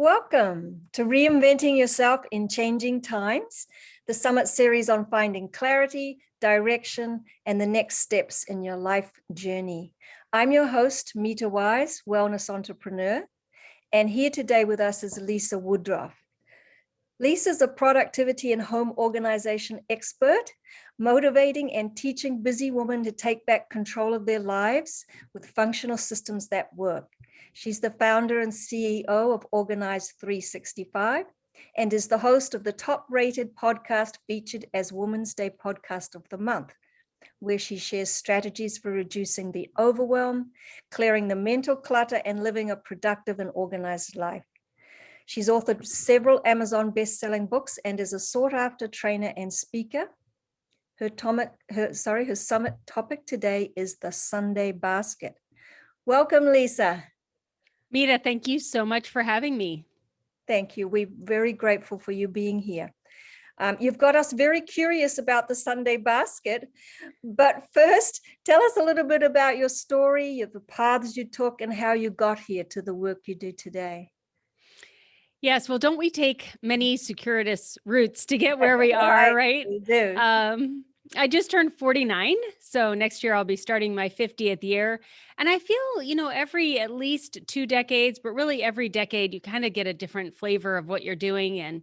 Welcome to Reinventing Yourself in Changing Times, the Summit series on finding clarity, direction, and the next steps in your life journey. I'm your host, Mita Wise, wellness entrepreneur, and here today with us is Lisa Woodruff. Lisa's a productivity and home organization expert, motivating and teaching busy women to take back control of their lives with functional systems that work. She's the founder and CEO of Organize 365 and is the host of the top-rated podcast featured as Women's Day Podcast of the Month, where she shares strategies for reducing the overwhelm, clearing the mental clutter, and living a productive and organized life. She's authored several Amazon best-selling books and is a sought-after trainer and speaker. Her summit topic today is the Sunday basket. Welcome, Lisa. Mita, thank you so much for having me. Thank you. We're very grateful for you being here. You've got us very curious about the Sunday basket, but first, tell us a little bit about your story, the paths you took, and how you got here to the work you do today. Yes, well, don't we take many circuitous routes to get where we are, right? We do. I just turned 49, so next year I'll be starting my 50th year. And I feel, every at least 2 decades, but really every decade, you kind of get a different flavor of what you're doing. And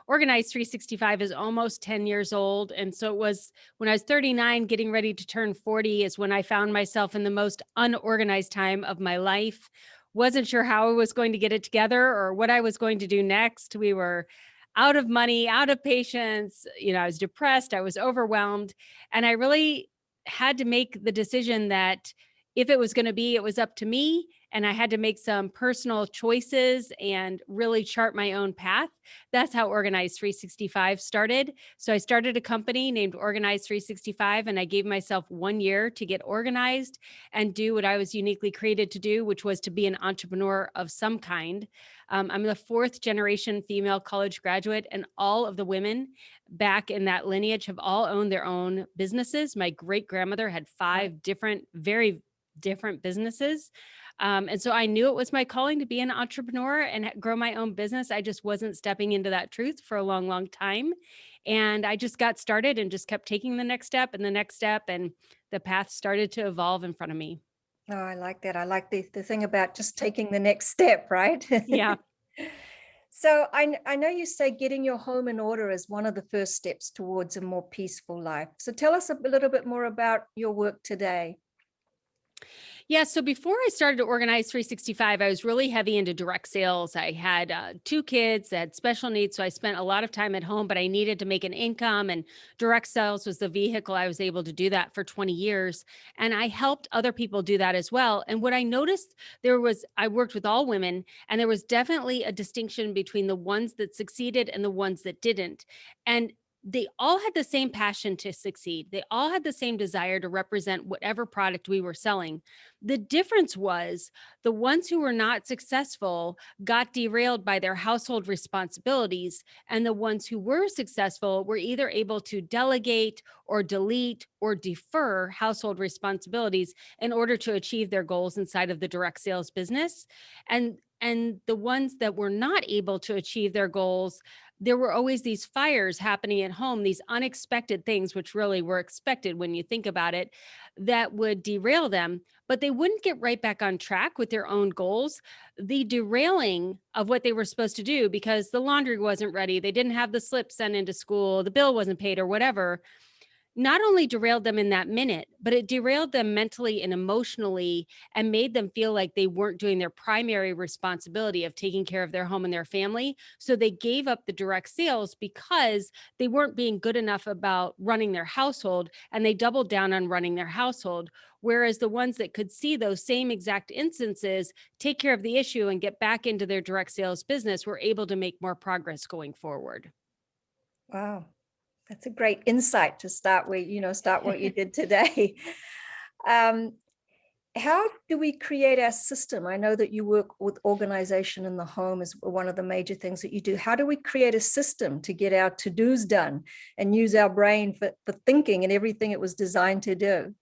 Organize 365 is almost 10 years old. And so it was when I was 39, getting ready to turn 40 is when I found myself in the most unorganized time of my life. Wasn't sure how I was going to get it together or what I was going to do next. We were out of money, out of patience. I was depressed. I was overwhelmed. And I really had to make the decision that if it was going to be, it was up to me. And I had to make some personal choices and really chart my own path. That's how Organize 365 started. So I started a company named Organize 365, and I gave myself 1 year to get organized and do what I was uniquely created to do, which was to be an entrepreneur of some kind. I'm the 4th generation female college graduate, and all of the women back in that lineage have all owned their own businesses. My great grandmother had 5 different, very different businesses. And so I knew it was my calling to be an entrepreneur and grow my own business. I just wasn't stepping into that truth for a long, long time. And I just got started and just kept taking the next step and the next step. And the path started to evolve in front of me. Oh, I like that. I like the thing about just taking the next step, right? Yeah. So I know you say getting your home in order is one of the first steps towards a more peaceful life. So tell us a little bit more about your work today. Yeah. So before I started to Organize 365, I was really heavy into direct sales. I had 2 kids that had special needs. So I spent a lot of time at home, but I needed to make an income, and direct sales was the vehicle I was able to do that for 20 years. And I helped other people do that as well. And what I noticed I worked with all women, and there was definitely a distinction between the ones that succeeded and the ones that didn't. And they all had the same passion to succeed. They all had the same desire to represent whatever product we were selling. The difference was the ones who were not successful got derailed by their household responsibilities, and the ones who were successful were either able to delegate or delete or defer household responsibilities in order to achieve their goals inside of the direct sales business. And the ones that were not able to achieve their goals, there were always these fires happening at home, these unexpected things, which really were expected when you think about it, that would derail them, but they wouldn't get right back on track with their own goals. The derailing of what they were supposed to do because the laundry wasn't ready, they didn't have the slip sent into school, the bill wasn't paid or whatever, not only derailed them in that minute, but it derailed them mentally and emotionally and made them feel like they weren't doing their primary responsibility of taking care of their home and their family. So they gave up the direct sales because they weren't being good enough about running their household, and they doubled down on running their household. Whereas the ones that could see those same exact instances, take care of the issue and get back into their direct sales business, were able to make more progress going forward. Wow. That's a great insight to start what you did today. How do we create our system? I know that you work with organization in the home is one of the major things that you do. How do we create a system to get our to-dos done and use our brain for thinking and everything it was designed to do?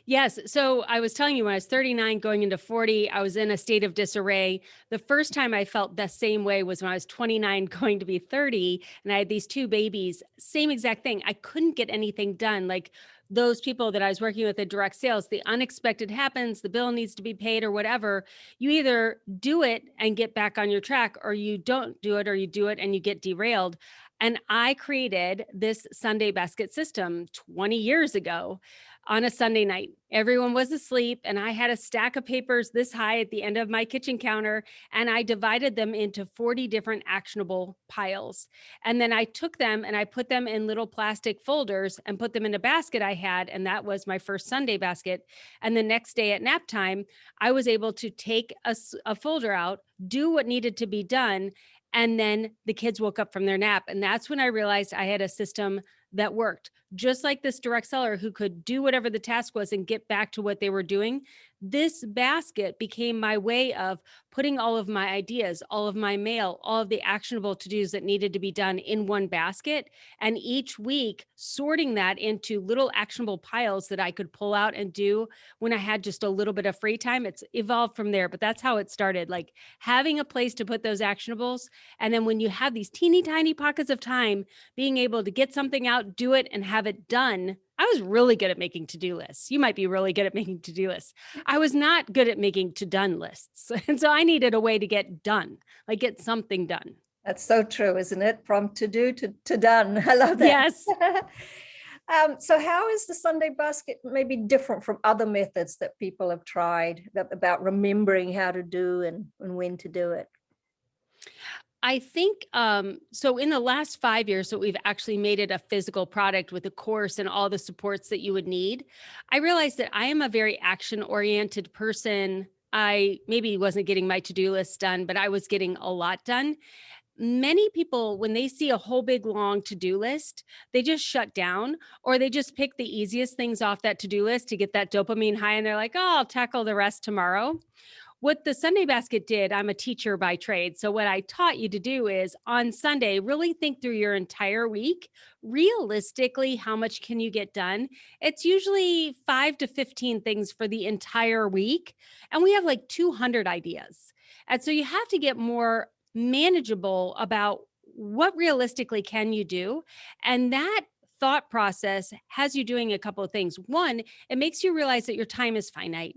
Yes. So I was telling you when I was 39 going into 40, I was in a state of disarray. The first time I felt the same way was when I was 29 going to be 30 and I had these two babies. Same exact thing. I couldn't get anything done. Like those people that I was working with in direct sales, the unexpected happens, the bill needs to be paid or whatever. You either do it and get back on your track or you don't do it or you do it and you get derailed. And I created this Sunday basket system 20 years ago on a Sunday night. Everyone was asleep, and I had a stack of papers this high at the end of my kitchen counter, and I divided them into 40 different actionable piles. And then I took them and I put them in little plastic folders and put them in a basket I had, and that was my first Sunday basket. And the next day at nap time, I was able to take a folder out, do what needed to be done, and then the kids woke up from their nap. And that's when I realized I had a system that worked. Just like this direct seller who could do whatever the task was and get back to what they were doing, this basket became my way of putting all of my ideas, all of my mail, all of the actionable to-dos that needed to be done in one basket. And each week, sorting that into little actionable piles that I could pull out and do when I had just a little bit of free time. It's evolved from there, but that's how it started. Like having a place to put those actionables. And then when you have these teeny tiny pockets of time, being able to get something out, do it, and have it done. I was really good at making to-do lists. You might be really good at making to-do lists. I was not good at making to-done lists. And so I needed a way to get done, like get something done. That's so true, isn't it? From to do to done. I love that. Yes. So how is the Sunday basket maybe different from other methods that people have tried about remembering how to do and when to do it? I think so in the last 5 years that we've actually made it a physical product with a course and all the supports that you would need, I realized that I am a very action oriented person. I maybe wasn't getting my to-do list done, but I was getting a lot done. Many people, when they see a whole big long to-do list, they just shut down or they just pick the easiest things off that to-do list to get that dopamine high. And they're like, oh, I'll tackle the rest tomorrow. What the Sunday basket did, I'm a teacher by trade. So, what I taught you to do is on Sunday, really think through your entire week. Realistically, how much can you get done? It's usually 5 to 15 things for the entire week. And we have like 200 ideas. And so, you have to get more manageable about what realistically can you do. And that thought process has you doing a couple of things. One, it makes you realize that your time is finite.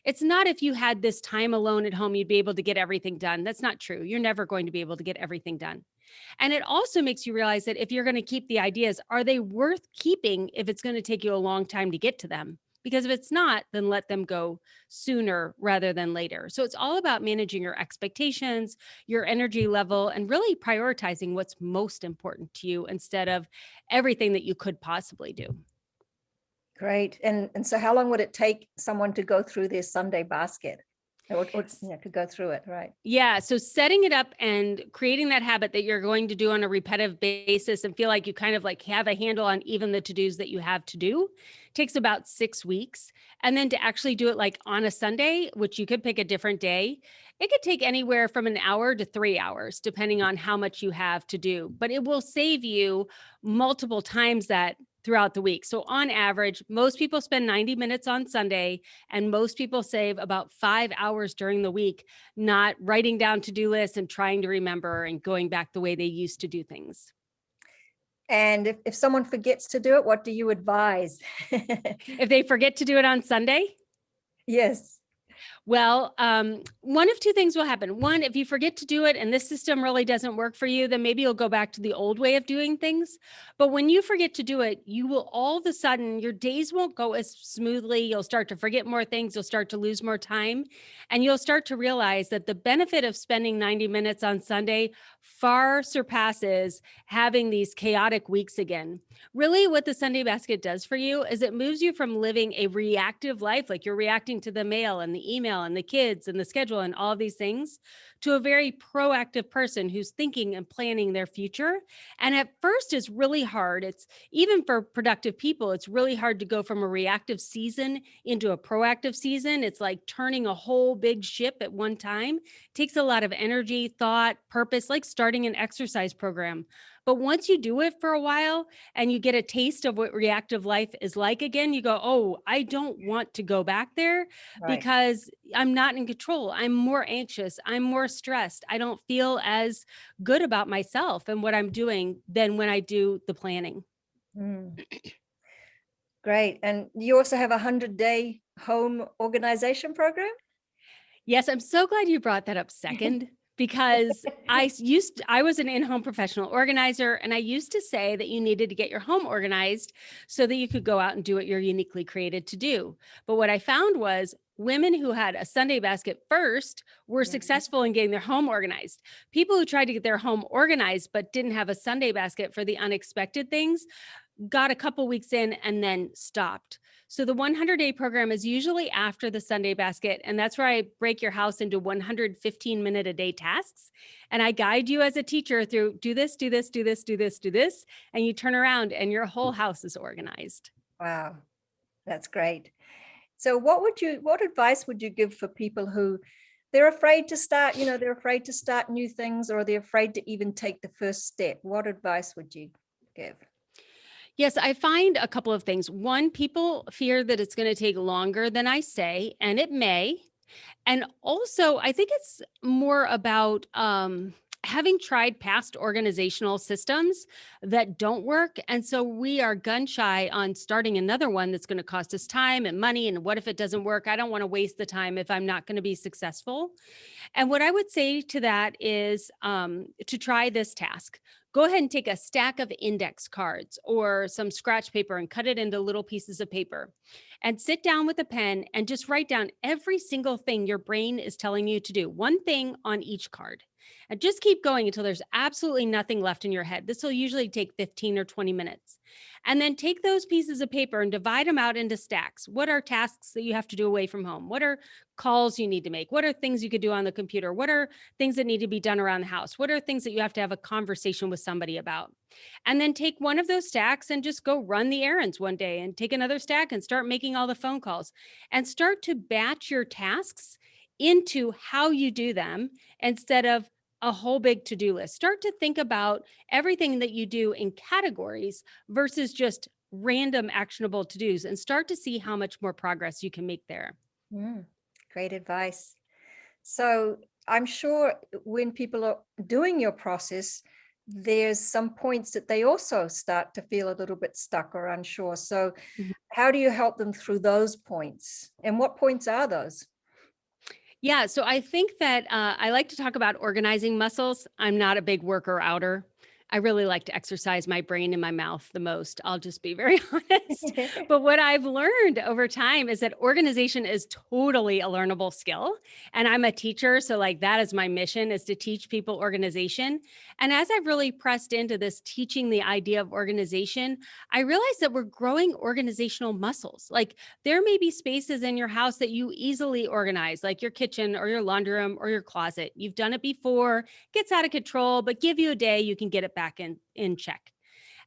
It's not if you had this time alone at home, you'd be able to get everything done. That's not true. You're never going to be able to get everything done. And it also makes you realize that if you're going to keep the ideas, are they worth keeping if it's going to take you a long time to get to them? Because if it's not, then let them go sooner rather than later. So it's all about managing your expectations, your energy level, and really prioritizing what's most important to you instead of everything that you could possibly do. Great. And so how long would it take someone to go through their Sunday basket? To go through it, right? Yeah. So setting it up and creating that habit that you're going to do on a repetitive basis and feel like you kind of like have a handle on even the to-dos that you have to do takes about 6 weeks. And then to actually do it like on a Sunday, which you could pick a different day, it could take anywhere from an hour to 3 hours, depending on how much you have to do. But it will save you multiple times that throughout the week. So on average, most people spend 90 minutes on Sunday, and most people save about 5 hours during the week, not writing down to-do lists and trying to remember and going back the way they used to do things. And if someone forgets to do it, what do you advise? If they forget to do it on Sunday, Yes. well, one of two things will happen. One, if you forget to do it and this system really doesn't work for you, then maybe you'll go back to the old way of doing things. But when you forget to do it, you will all of a sudden, your days won't go as smoothly. You'll start to forget more things. You'll start to lose more time. And you'll start to realize that the benefit of spending 90 minutes on Sunday far surpasses having these chaotic weeks again. Really, what the Sunday basket does for you is it moves you from living a reactive life, like you're reacting to the mail and the email and the kids and the schedule and all of these things, to a very proactive person who's thinking and planning their future. And at first, it's really hard. It's even for productive people, it's really hard to go from a reactive season into a proactive season. It's like turning a whole big ship at one time. It takes a lot of energy, thought, purpose, like starting an exercise program. But once you do it for a while and you get a taste of what reactive life is like again, you go, oh, I don't want to go back there Right. because I'm not in control. I'm more anxious. I'm more stressed. I don't feel as good about myself and what I'm doing than when I do the planning. Mm, great. And you also have a 100-day home organization program? Yes, I'm so glad you brought that up second because I was an in-home professional organizer, and I used to say that you needed to get your home organized so that you could go out and do what you're uniquely created to do. But what I found was women who had a Sunday basket first were Mhm. successful in getting their home organized. People who tried to get their home organized but didn't have a Sunday basket for the unexpected things got a couple weeks in and then stopped. So the 100-day program is usually after the Sunday basket. And that's where I break your house into 115-minute a day tasks. And I guide you as a teacher through do this, do this, do this, do this, do this. And you turn around and your whole house is organized. Wow, that's great. So what advice would you give for people who they're afraid to start, they're afraid to start new things or they're afraid to even take the first step? What advice would you give? Yes, I find a couple of things. One, people fear that it's going to take longer than I say, and it may. And also, I think it's more about having tried past organizational systems that don't work. And so we are gun shy on starting another one that's going to cost us time and money. And what if it doesn't work? I don't want to waste the time if I'm not going to be successful. And what I would say to that is to try this task. Go ahead and take a stack of index cards or some scratch paper and cut it into little pieces of paper and sit down with a pen and just write down every single thing your brain is telling you to do, one thing on each card. And just keep going until there's absolutely nothing left in your head. This will usually take 15 or 20 minutes. And then take those pieces of paper and divide them out into stacks. What are tasks that you have to do away from home? What are calls you need to make? What are things you could do on the computer? What are things that need to be done around the house? What are things that you have to have a conversation with somebody about? And then take one of those stacks and just go run the errands one day and take another stack and start making all the phone calls and start to batch your tasks into how you do them instead of a whole big to-do list. Start to think about everything that you do in categories versus just random actionable to-dos and start to see how much more progress you can make there. Mm, great advice. So I'm sure when people are doing your process, there's some points that they also start to feel a little bit stuck or unsure. So how do you help them through those points? And what points are those? Yeah, so I think that I like to talk about organizing muscles. I'm not a big worker outer. I really like to exercise my brain and my mouth the most. I'll just be very honest. But what I've learned over time is that organization is totally a learnable skill. And I'm a teacher. So, like, that is my mission is to teach people organization. And as I've really pressed into this teaching the idea of organization, I realized that we're growing organizational muscles. Like, there may be spaces in your house that you easily organize, like your kitchen or your laundry room or your closet. You've done it before, gets out of control, but give you a day, you can get it back in check.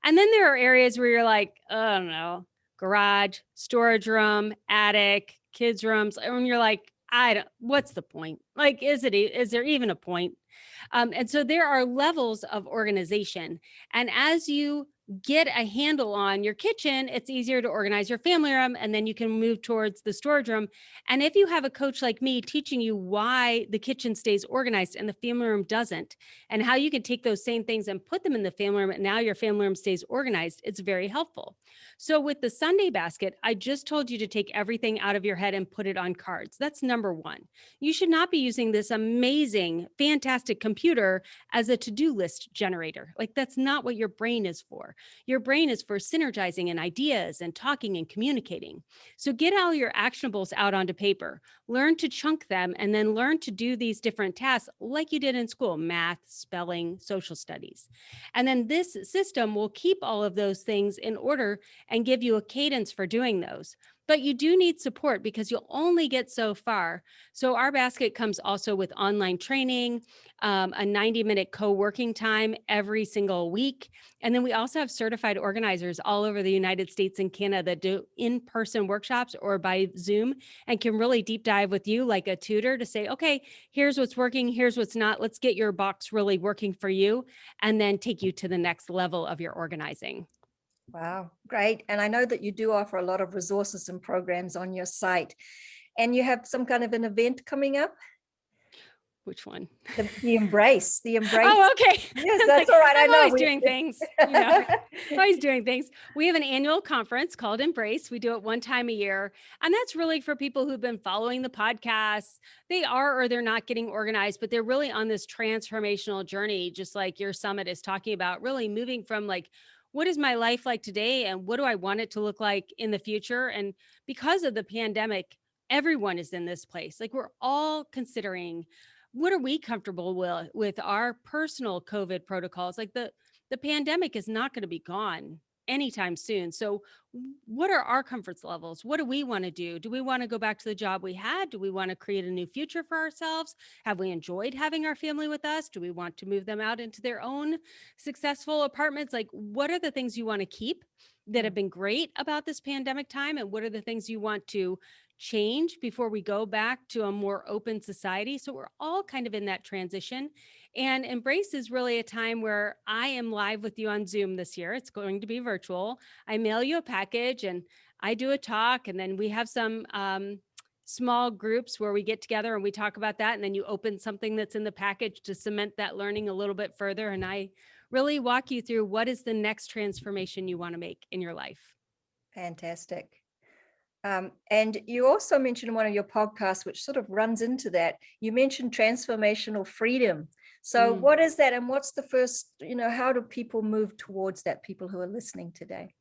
And then there are areas where you're like, oh, I don't know, garage, storage room, attic, kids' rooms. And you're like, what's the point? Like, is there even a point? And so there are levels of organization. And as you get a handle on your kitchen, it's easier to organize your family room and then you can move towards the storage room. And if you have a coach like me teaching you why the kitchen stays organized and the family room doesn't, and how you can take those same things and put them in the family room and now your family room stays organized, it's very helpful. So with the Sunday basket, I just told you to take everything out of your head and put it on cards. That's number one. You should not be using this amazing, fantastic computer as a to-do list generator. Like, that's not what your brain is for. Your brain is for synergizing and ideas and talking and communicating. So get all your actionables out onto paper, learn to chunk them, and then learn to do these different tasks like you did in school: math, spelling, social studies. And then this system will keep all of those things in order and give you a cadence for doing those. but you do need support because you'll only get so far. So our basket comes also with online training, a 90-minute co-working time every single week. And then we also have certified organizers all over the United States and Canada that do in-person workshops or by Zoom and can really deep dive with you like a tutor to say, okay, here's what's working, here's what's not. Let's get your box really working for you and then take you to the next level of your organizing. Wow, great. And I know that you do offer a lot of resources and programs on your site. And you have some kind of an event coming up? Which one? The embrace. Oh, okay. Yes, I'm that's like, all right. I I'm know. always doing things, always doing things. We have an annual conference called Embrace. We do it one time a year. And that's really for people who've been following the podcast. They are or they're not getting organized, but they're really on this transformational journey, just like your summit is talking about, really moving from like, what is my life like today? And what do I want it to look like in the future? And because of the pandemic, everyone is in this place. Like we're all considering what are we comfortable with our personal COVID protocols? Like the pandemic is not going to be gone anytime soon. So what are our comfort levels? What do we want to do? Do we want to go back to the job we had? Do we want to create a new future for ourselves? Have we enjoyed having our family with us? Do we want to move them out into their own successful apartments? Like what are the things you want to keep that have been great about this pandemic time? And what are the things you want to change before we go back to a more open society? So we're all kind of in that transition. And Embrace is really a time where I am live with you on Zoom this year. It's going to be virtual. I mail you a package and I do a talk, and then we have some small groups where we get together and we talk about that. And then you open something that's in the package to cement that learning a little bit further. And I really walk you through what is the next transformation you want to make in your life. Fantastic. And you also mentioned in one of your podcasts, which sort of runs into that, you mentioned transformational freedom. So Mm. what is that? And what's the first, how do people move towards that, people who are listening today?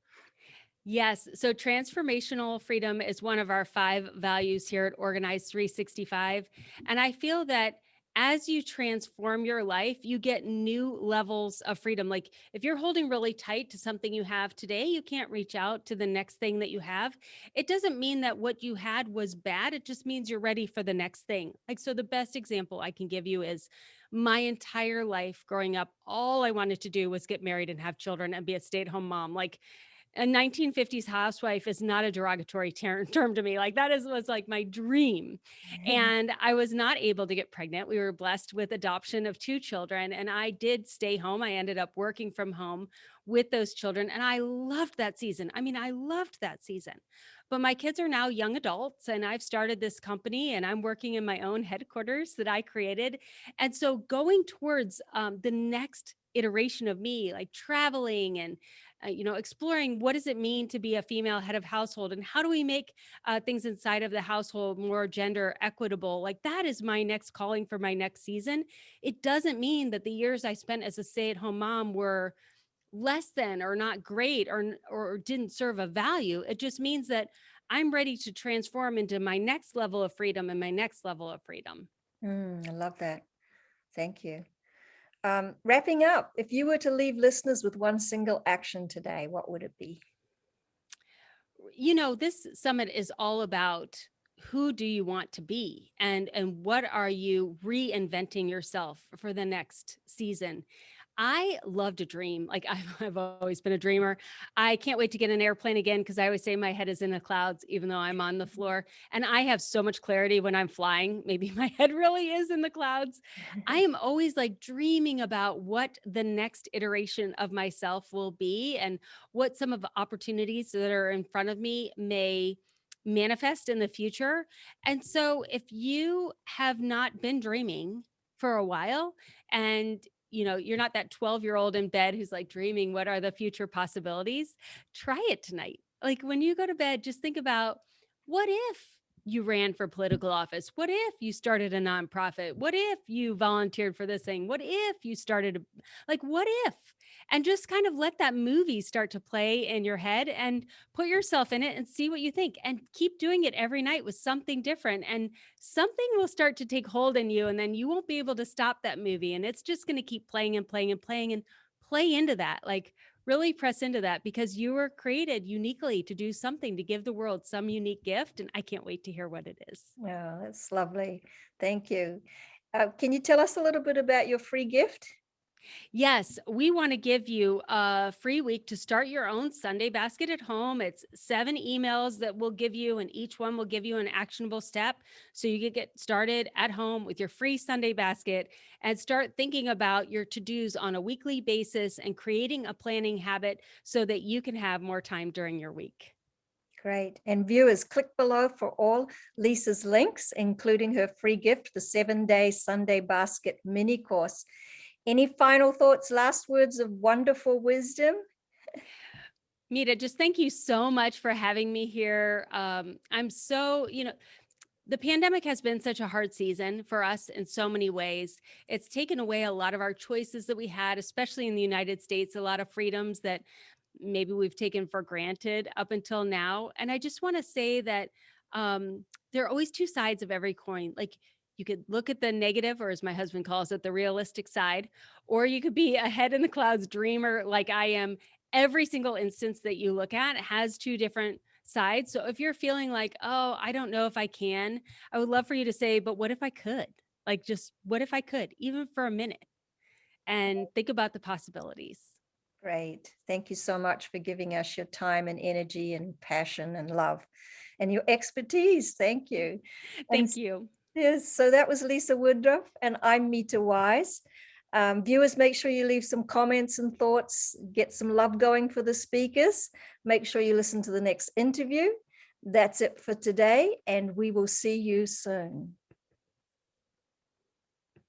Yes. So transformational freedom is one of our 5 values here at Organized 365. And I feel that as you transform your life, you get new levels of freedom. Like if you're holding really tight to something you have today, you can't reach out to the next thing that you have. It doesn't mean that what you had was bad. It just means you're ready for the next thing. Like, so the best example I can give you is my entire life growing up, all I wanted to do was get married and have children and be a stay-at-home mom. Like a 1950s housewife is not a derogatory term to me. Like was like my dream. And I was not able to get pregnant. We were blessed with adoption of 2 children and I did stay home. I ended up working from home with those children and I loved that season. I mean, I loved that season. But my kids are now young adults and I've started this company and I'm working in my own headquarters that I created. And so going towards the next iteration of me, like traveling and exploring what does it mean to be a female head of household and how do we make things inside of the household more gender equitable. Like that is my next calling for my next season. It doesn't mean that the years I spent as a stay-at-home mom were less than or not great or didn't serve a value. It just means that I'm ready to transform into my next level of freedom and my next level of freedom. I love that. Thank you. Wrapping up, if you were to leave listeners with one single action today, what would it be? This summit is all about who do you want to be and what are you reinventing yourself for the next season. I love to dream. Like I've always been a dreamer. I can't wait to get an airplane again because I always say my head is in the clouds, even though I'm on the floor. And I have so much clarity when I'm flying. Maybe my head really is in the clouds. I am always like dreaming about what the next iteration of myself will be and what some of the opportunities that are in front of me may manifest in the future. And so if you have not been dreaming for a while and you're not that 12-year-old in bed who's like dreaming, what are the future possibilities? Try it tonight. Like when you go to bed, just think about what if you ran for political office? What if you started a nonprofit? What if you volunteered for this thing? What if you started what if? And just kind of let that movie start to play in your head and put yourself in it and see what you think and keep doing it every night with something different. And something will start to take hold in you and then you won't be able to stop that movie and it's just going to keep playing and playing and playing and play into that. Like Really press into that because you were created uniquely to do something, to give the world some unique gift. And I can't wait to hear what it is. Oh, that's lovely. Thank you. Can you tell us a little bit about your free gift? Yes, we want to give you a free week to start your own Sunday basket at home. It's 7 emails that we'll give you, and each one will give you an actionable step. So you can get started at home with your free Sunday basket and start thinking about your to dos on a weekly basis and creating a planning habit so that you can have more time during your week. Great. And viewers, click below for all Lisa's links, including her free gift, the 7-day Sunday basket mini course. Any final thoughts, last words of wonderful wisdom? Mita, just thank you so much for having me here. I'm so, the pandemic has been such a hard season for us in so many ways. It's taken away a lot of our choices that we had, especially in the United States, a lot of freedoms that maybe we've taken for granted up until now. And I just want to say that there are always two sides of every coin. Like you could look at the negative, or as my husband calls it, the realistic side, or you could be a head in the clouds dreamer like I am. Every single instance that you look at has two different sides. So if you're feeling like, oh, I don't know if I can, I would love for you to say, but what if I could? Like, just what if I could, even for a minute, and think about the possibilities. Great. Thank you so much for giving us your time and energy and passion and love and your expertise. Thank you. And Thank you. yes, so that was Lisa Woodruff, and I'm Mita Wise. Viewers, make sure you leave some comments and thoughts, get some love going for the speakers. Make sure you listen to the next interview. That's it for today, and we will see you soon.